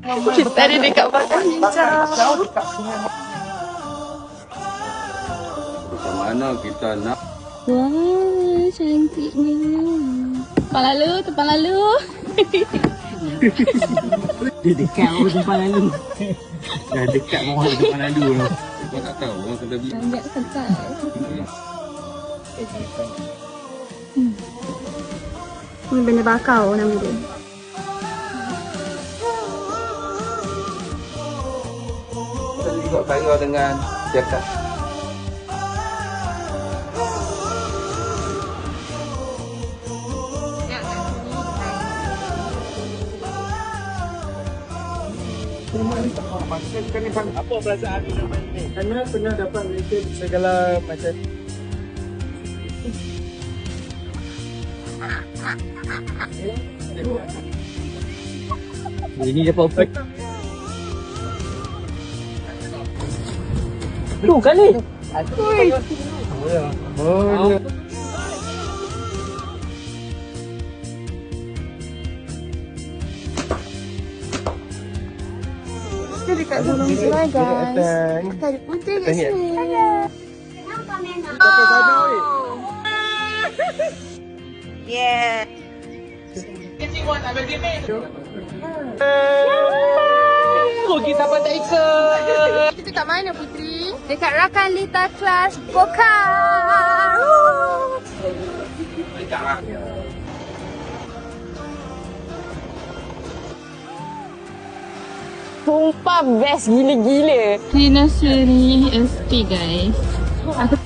Kita ada dekat belakang hijau. Macam mana kita nak? Wah, cantiknya. Tempat lalu. Dia dekat orang tempat lalu. Dah dekat orang tempat lalu tu. Kau tak tahu orang kena beli. Jangan sedap. Ini benda bakau nama dia. Kita juga kaya dengan jakat. Apa perasaan ni? Karena pernah dapat Malaysia segala macam ini dia perfect. Tu kali. Oh. Kita dekat Gunung Serai guys. Kita ada putih kat sini. Sampai sana weh. Yeah. Rugi siapa tak ikut. Kita kat mana Putri? Dekat Rakan Lita Class Boka. Sumpah best gila-gila. Dinasuri SP guys. Aku